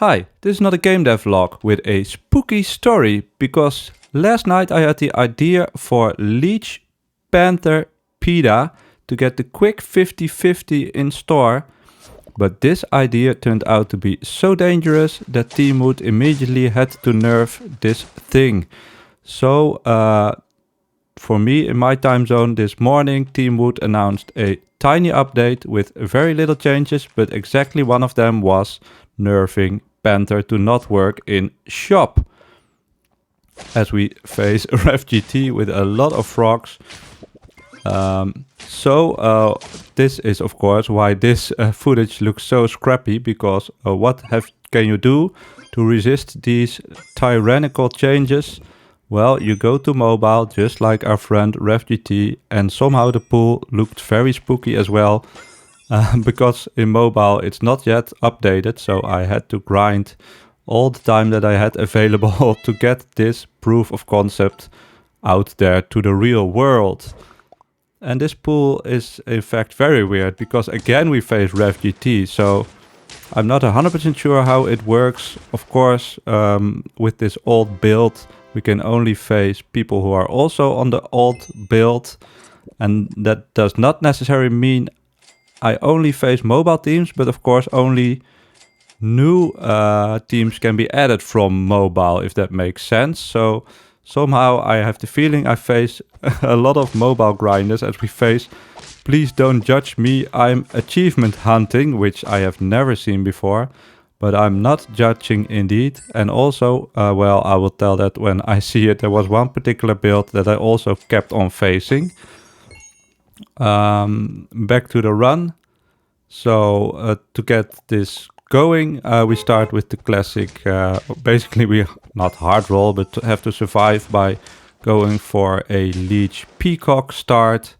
Hi, this is not a game dev vlog with a spooky story because last night I had the idea for Leech, Panther, PETA to get the quick 50-50 in store, but this idea turned out to be so dangerous that TEAMWOOD immediately had to nerf this thing. So for me in my time zone this morning, TEAMWOOD announced a tiny update with very little changes, but exactly one of them was nerfing Panther to not work in shop. As we face RefGT with a lot of frogs. This is of course why this footage looks so scrappy, because what can you do to resist these tyrannical changes? Well, you go to mobile just like our friend RefGT, and somehow the pool looked very spooky as well. Because in mobile it's not yet updated, so I had to grind all the time that I had available to get this proof of concept out there to the real world. And this pool is in fact very weird because again we face RefGT, so I'm not 100% sure how it works. Of course, with this old build we can only face people who are also on the old build, and that does not necessarily mean I only face mobile teams, but of course only new teams can be added from mobile, if that makes sense. So somehow I have the feeling I face a lot of mobile grinders as we face "Please don't judge me, I'm achievement hunting," which I have never seen before, but I'm not judging indeed. And also, well, I will tell that when I see it. There was one particular build that I also kept on facing. Back to the run. So to get this going, we start with the classic, basically we not hard roll, but have to survive by going for a Leech Peacock start.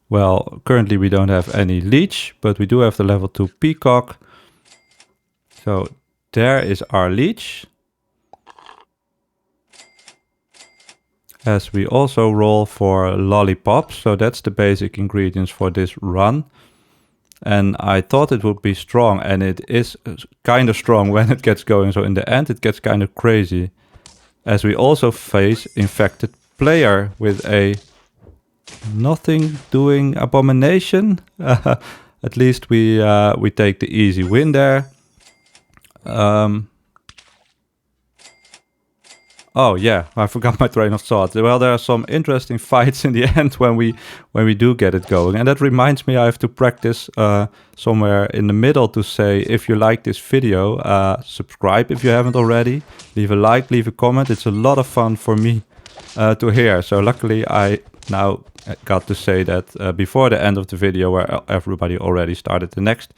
Well, currently we don't have any Leech, but we do have the level 2 Peacock. So there is our Leech. As we also roll for lollipops, so that's the basic ingredients for this run. And I thought it would be strong, and it is kind of strong when it gets going. So in the end it gets kind of crazy. As we also face infected player with a nothing doing abomination. At least we take the easy win there. Oh yeah, I forgot my train of thought. Well, there are some interesting fights in the end when we do get it going. And that reminds me, I have to practice somewhere in the middle to say, if you like this video, subscribe if you haven't already. Leave a like, leave a comment. It's a lot of fun for me to hear. So luckily I now got to say that before the end of the video, where everybody already started the next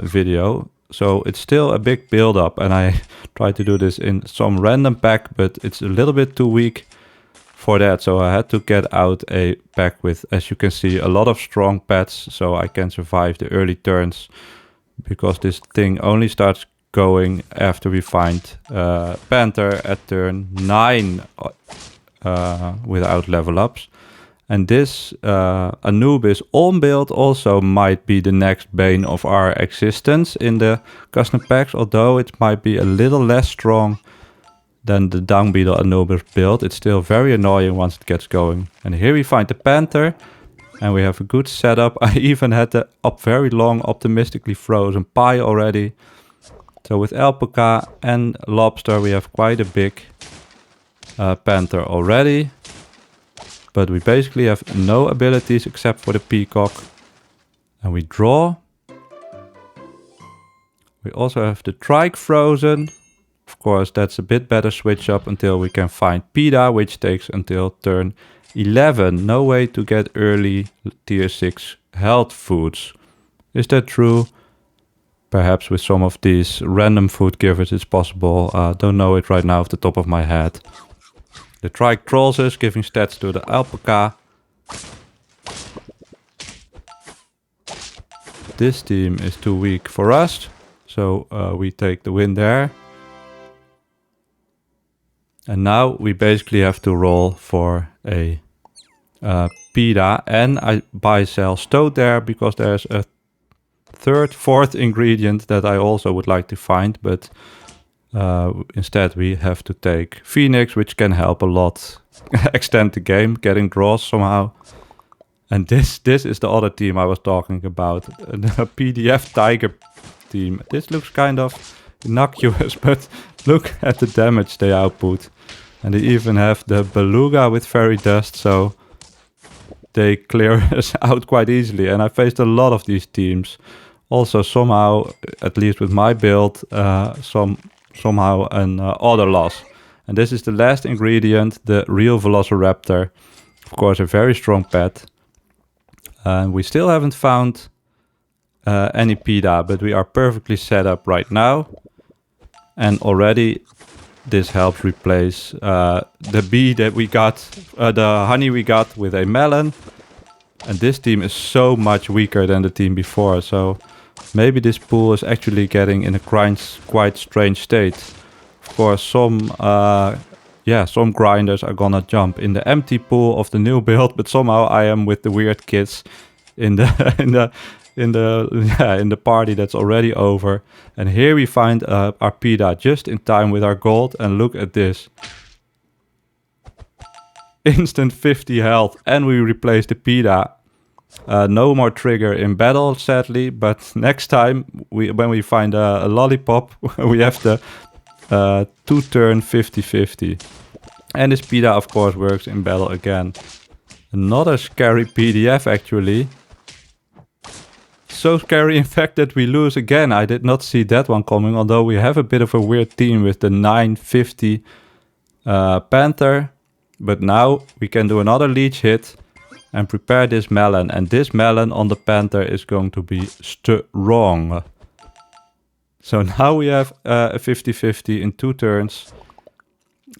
video. So it's still a big build up, and I try to do this in some random pack, but it's a little bit too weak for that. So I had to get out a pack with, as you can see, a lot of strong pets, so I can survive the early turns, because this thing only starts going after we find Panther at turn 9 without level ups. And this Anubis on build also might be the next bane of our existence in the custom packs, although it might be a little less strong than the Dung Beetle Anubis build. It's still very annoying once it gets going. And here we find the Panther, and we have a good setup. I even had the very long optimistically frozen pie already. So with Alpaca and Lobster we have quite a big Panther already. But we basically have no abilities except for the Peacock. And we draw. We also have the Trike frozen. Of course, that's a bit better switch up until we can find PETA, which takes until turn 11. No way to get early tier 6 health foods. Is that true? Perhaps with some of these random food givers it's possible. Don't know it right now off the top of my head. The Trike trolls us, giving stats to the Alpaca. This team is too weak for us, so we take the win there. And now we basically have to roll for a PETA, and I buy sell Stoat there because there's a third, fourth ingredient that I also would like to find, but instead we have to take Phoenix, which can help a lot extend the game, getting draws somehow. And this is the other team I was talking about, the PDF Tiger team. This looks kind of innocuous, but look at the damage they output. And they even have the Beluga with Fairy Dust, so they clear us out quite easily. And I faced a lot of these teams. Also somehow, at least with my build, somehow an auto loss. And this is the last ingredient, the real Velociraptor. Of course, a very strong pet. And we still haven't found any PETA, but we are perfectly set up right now. And already this helps replace the bee that we got, the honey we got with a melon. And this team is so much weaker than the team before. So maybe this pool is actually getting in a quite strange state. Of course, some grinders are gonna jump in the empty pool of the new build, but somehow I am with the weird kids in the party that's already over. And here we find our PETA just in time with our gold, and look at this. Instant 50 health, and we replace the PETA. No more trigger in battle, sadly, but next time when we find a lollipop, we have the 2-turn 50-50. And this PETA, of course, works in battle again. Another scary PDF, actually. So scary, in fact, that we lose again. I did not see that one coming, although we have a bit of a weird team with the 950 Panther. But now we can do another leech hit and prepare this melon. And this melon on the Panther is going to be strong. So now we have a 50-50 in 2 turns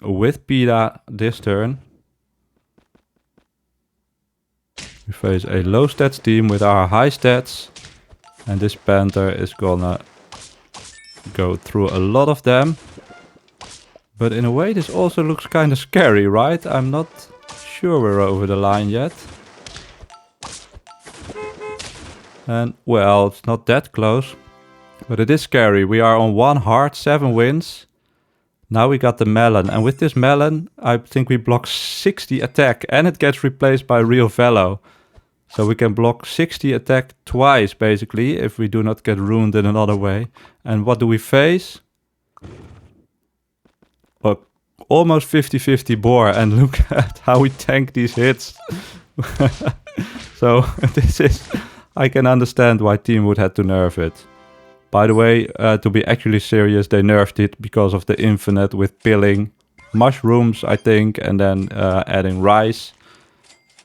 with PETA this turn. We face a low stats team with our high stats. And this Panther is gonna go through a lot of them. But in a way this also looks kind of scary, right? I'm not sure we're over the line yet. And well, it's not that close. But it is scary. We are on 1 heart, 7 wins. Now we got the melon. And with this melon, I think we block 60 attack. And it gets replaced by real Velo. So we can block 60 attack twice, basically, if we do not get ruined in another way. And what do we face? Almost 50-50 boar. And look at how we tank these hits. So this is... I can understand why TEAMWOOD had to nerf it. By the way, to be actually serious, they nerfed it because of the infinite with pilling mushrooms, I think, and then adding rice.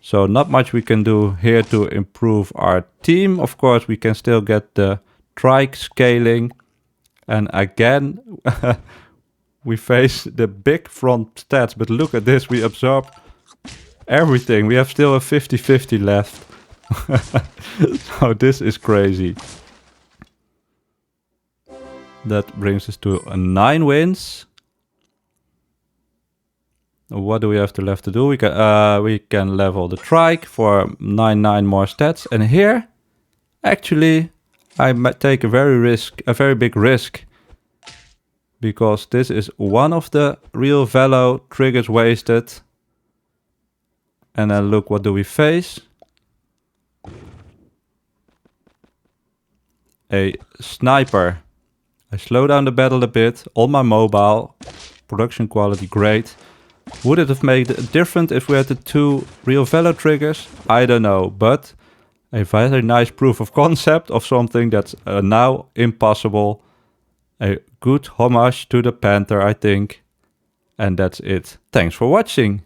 So not much we can do here to improve our team. Of course, we can still get the trike scaling. And again, we face the big front stats. But look at this, we absorb everything. We have still a 50-50 left. So this is crazy. That brings us to 9 wins. What do we have left to do? We can level the trike for 9 more stats. And here, actually, I might take a very big risk. Because this is one of the real Velo triggers wasted. And then look, what do we face? A sniper. I slow down the battle a bit on my mobile. Production quality great. Would it have made it different if we had the 2 real Velo triggers? I don't know, but a very nice proof of concept of something that's now impossible. A good homage to the Panther, I think. And that's it. Thanks for watching.